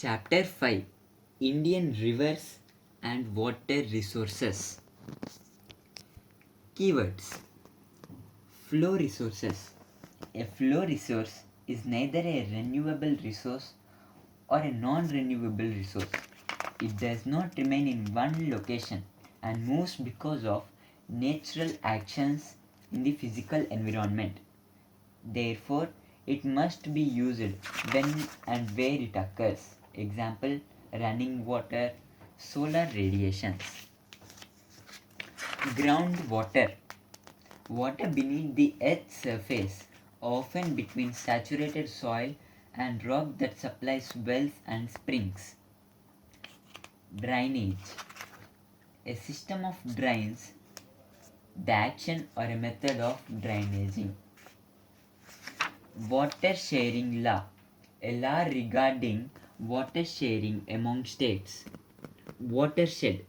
Chapter 5, Indian Rivers and Water Resources. Keywords: Flow resources. A flow resource is neither a renewable resource or a non-renewable resource. It does not remain in one location and moves because of natural actions in the physical environment. Therefore, it must be used when and where it occurs. Example: running water, solar radiations. Groundwater. Water beneath the earth's surface, often between saturated soil and rock that supplies wells and springs. Drainage. A system of drains, the action or a method of drainaging. Water sharing law. A law regarding water sharing among states. Watershed.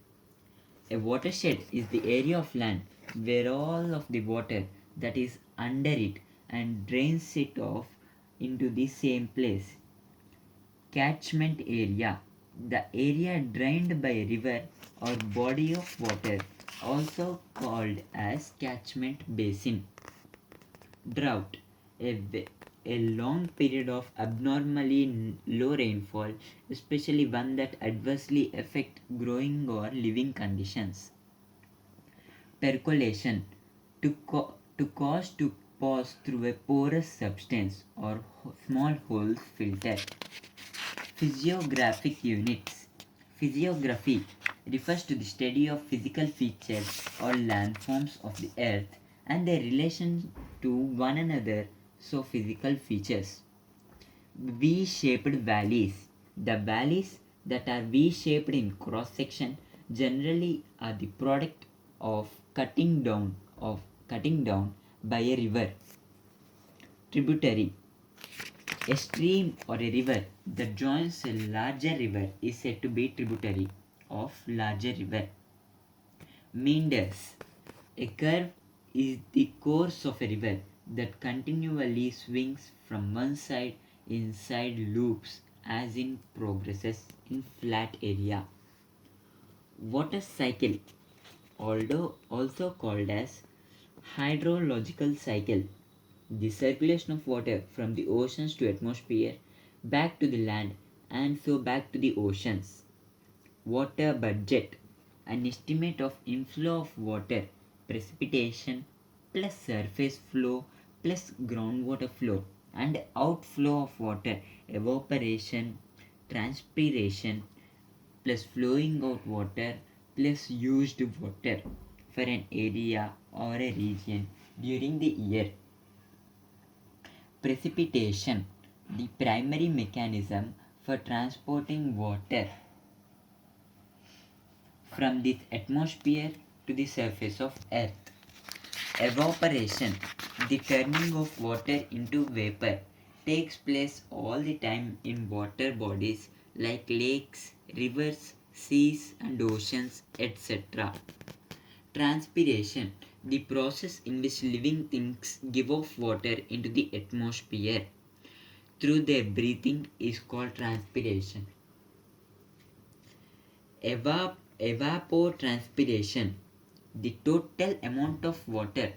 A watershed is the area of land where all of the water that is under it and drains it off into the same place. Catchment area. The area drained by a river or body of water, also called as catchment basin. Drought. A long period of abnormally low rainfall, especially one that adversely affect growing or living conditions. Percolation. To cause to pass through a porous substance or small holes filter. Physiographic units. Physiography refers to the study of physical features or landforms of the earth and their relation to one another, so physical features. V-shaped valleys. The valleys that are V-shaped in cross section generally are the product of cutting down by a river. Tributary. A stream or a river that joins a larger river is said to be tributary of larger river. Meanders. A curve is the course of a river that continually swings from one side inside loops as it progresses in flat area. Water cycle, although also called as hydrological cycle, the circulation of water from the oceans to atmosphere, back to the land, and so back to the oceans. Water budget, an estimate of inflow of water, precipitation, plus surface flow, plus groundwater flow, and outflow of water, evaporation, transpiration, plus flowing out water, plus used water for an area or a region during the year. Precipitation, the primary mechanism for transporting water from the atmosphere to the surface of earth. Evaporation, the turning of water into vapor, takes place all the time in water bodies like lakes, rivers, seas and oceans, etc. Transpiration, the process in which living things give off water into the atmosphere through their breathing is called transpiration. Evapotranspiration, the total amount of water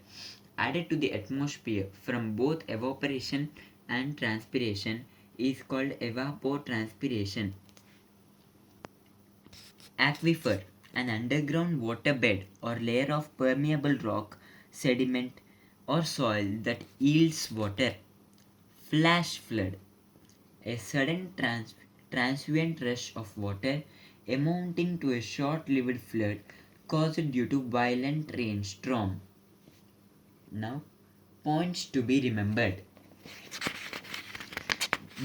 added to the atmosphere from both evaporation and transpiration is called evapotranspiration. Aquifer, an underground waterbed or layer of permeable rock, sediment, or soil that yields water. Flash flood, a sudden transient rush of water amounting to a short-lived flood caused due to violent rainstorm. Now, points to be remembered.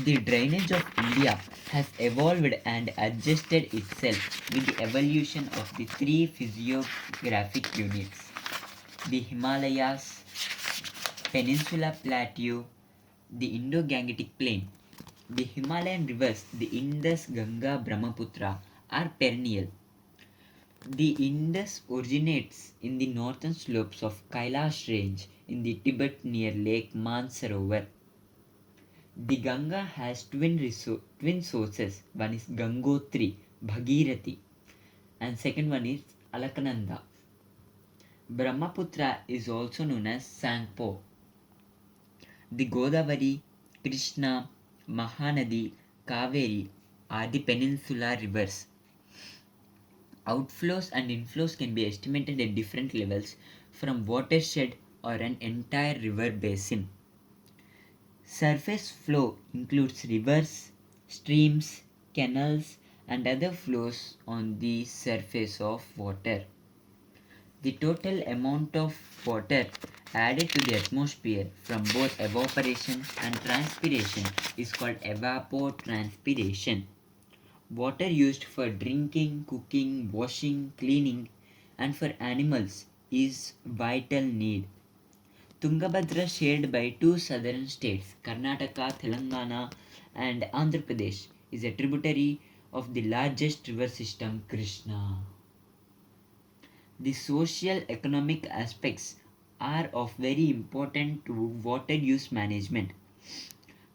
The drainage of India has evolved and adjusted itself with the evolution of the three physiographic units: the Himalayas, Peninsula Plateau, the Indo-Gangetic Plain. The Himalayan rivers, the Indus, Ganga, Brahmaputra, are perennial. The Indus originates in the northern slopes of Kailash range in the Tibet near Lake Mansarovar. The Ganga has twin sources. One is Gangotri, Bhagirathi, and second one is Alakananda. Brahmaputra is also known as Sangpo. The Godavari, Krishna, Mahanadi, Kaveri are the peninsular rivers. Outflows and inflows can be estimated at different levels from watershed or an entire river basin. Surface flow includes rivers, streams, canals, and other flows on the surface of water. The total amount of water added to the atmosphere from both evaporation and transpiration is called evapotranspiration. Water used for drinking, cooking, washing, cleaning, and for animals is vital need. Tungabhadra, shared by two southern states, Karnataka, Telangana, and Andhra Pradesh, is a tributary of the largest river system, Krishna. The social economic aspects are of very important to water use management.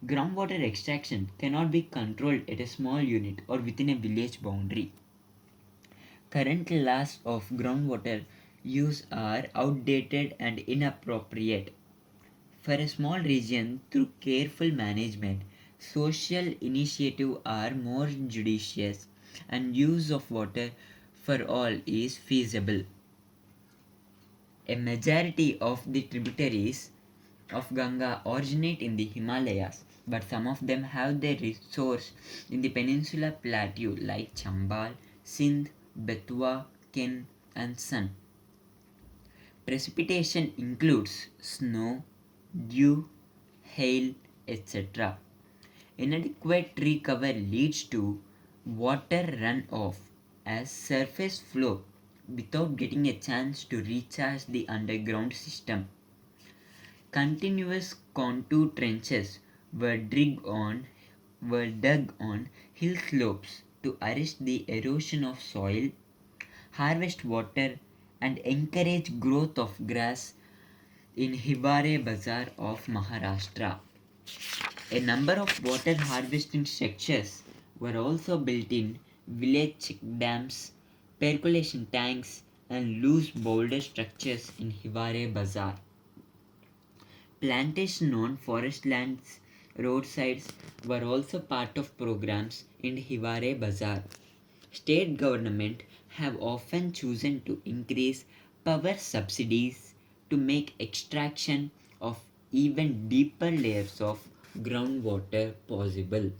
Groundwater extraction cannot be controlled at a small unit or within a village boundary. Current laws of groundwater use are outdated and inappropriate. For a small region, through careful management, social initiatives are more judicious and use of water for all is feasible. A majority of the tributaries of Ganga originate in the Himalayas, but some of them have their source in the peninsular plateau like Chambal, Sindh, Betwa, Ken, and Sun. Precipitation includes snow, dew, hail, etc. Inadequate tree cover leads to water runoff as surface flow without getting a chance to recharge the underground system. Continuous contour trenches were dug on hill slopes to arrest the erosion of soil, harvest water, and encourage growth of grass in Hibare Bazar of Maharashtra. A number of water harvesting structures were also built in village check dams, percolation tanks, and loose boulder structures in Hibare Bazar. Plantation on forest lands roadsides were also part of programs in Hivare Bazar. State government have often chosen to increase power subsidies to make extraction of even deeper layers of groundwater possible.